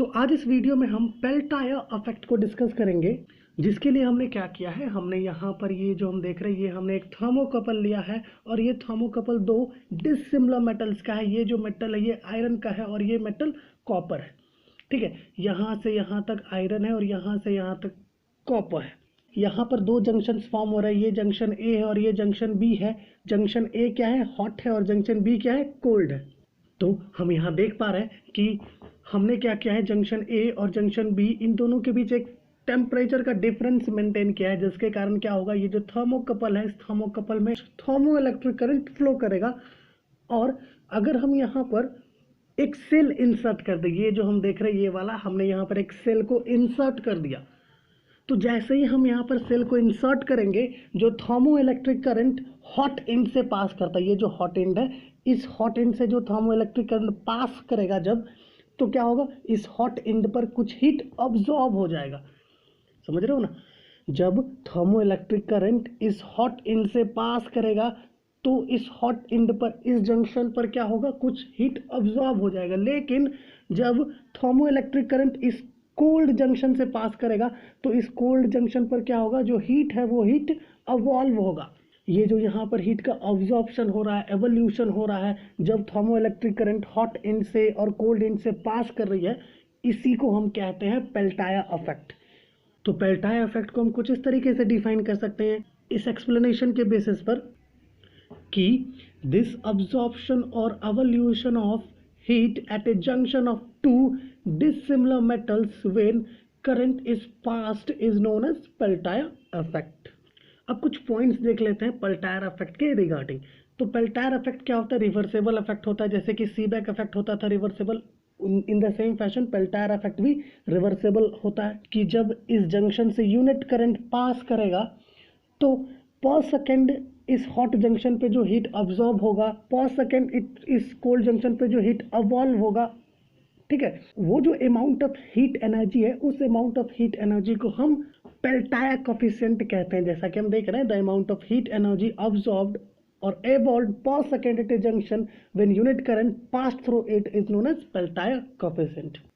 तो आज इस वीडियो में हम पेल्टायर इफेक्ट को डिस्कस करेंगे, जिसके लिए हमने क्या किया है। हमने यहाँ पर ये जो हम देख रहे हैं, ये हमने एक थर्मोकपल लिया है और ये थर्मोकपल दो डिसिमिलर मेटल्स का है। ये जो मेटल है ये आयरन का है और ये मेटल कॉपर है। ठीक है, यहाँ से यहाँ तक आयरन है और यहाँ से यहाँ तक कॉपर है। यहाँ पर दो जंक्शन फॉर्म हो रहे हैं, ये जंक्शन ए है और ये जंक्शन बी है। जंक्शन ए क्या है, हॉट है, और जंक्शन बी क्या है, कोल्ड है। तो हम यहाँ देख पा रहे हैं कि हमने क्या किया है, जंक्शन ए और जंक्शन बी, इन दोनों के बीच एक टेम्परेचर का डिफरेंस मेंटेन किया है, जिसके कारण क्या होगा, ये जो थर्मोकपल है, इस थर्मोकपल में थर्मो इलेक्ट्रिक करंट फ्लो करेगा। और अगर हम यहाँ पर एक सेल इंसर्ट कर दें, ये जो हम देख रहे हैं ये वाला, हमने यहाँ पर एक सेल को इंसर्ट कर दिया, तो जैसे ही हम यहाँ पर सेल को इंसर्ट करेंगे, जो thermo electric current hot and से पास करता है, ये जो हॉट एंड है, इस हॉट एंड से जो थर्मो इलेक्ट्रिक करंट पास करेगा जब, तो क्या होगा, इस हॉट एंड पर कुछ हीट अब्सॉर्ब हो जाएगा। समझ रहे हो ना, जब थर्मो इलेक्ट्रिक करंट इस हॉट एंड से पास करेगा तो इस हॉट एंड पर, इस जंक्शन पर क्या होगा, कुछ हीट अब्सॉर्ब हो जाएगा। लेकिन जब थर्मो इलेक्ट्रिक करंट इस कोल्ड जंक्शन से पास करेगा तो इस कोल्ड जंक्शन पर क्या होगा, जो हीट है वो हीट अवॉल्व होगा। ये जो यहाँ पर हीट का अब्जॉर्प्शन हो रहा है, एवोल्यूशन हो रहा है, जब thermo electric current hot and से और कोल्ड एंड से पास कर रही है, इसी को हम कहते हैं पेल्टायर इफेक्ट। तो पेल्टायर इफेक्ट को हम कुछ इस तरीके से डिफाइन कर सकते हैं इस एक्सप्लेनेशन के बेसिस पर कि दिस अब्जॉर्प्शन और evolution of heat at a junction of two dissimilar metals when current is passed is known as Peltier effect। अब कुछ पॉइंट्स देख लेते हैं पेल्टायर इफेक्ट के रिगार्डिंग। तो पेल्टायर इफेक्ट क्या होता है, रिवर्सेबल इफेक्ट होता है, जैसे कि सीबैक इफेक्ट होता था reversible. In the same fashion Peltier effect भी रिवर्सेबल होता है कि जब इस जंक्शन से यूनिट करंट पास करेगा तो पर सेकेंड इस हॉट जंक्शन पे जो हीट अब्जॉर्ब होगा, पर सेकेंड इस कोल्ड जंक्शन पे जो हीट अवॉल्व होगा, ठीक है, वो जो अमाउंट ऑफ हीट एनर्जी है, उस अमाउंट ऑफ हीट एनर्जी को हम पेल्टायर कोफिशिएंट कहते हैं। जैसा कि हम देख रहे हैं, the amount of heat energy absorbed और evolved per second at a junction when unit current passed through it is known as Peltier coefficient।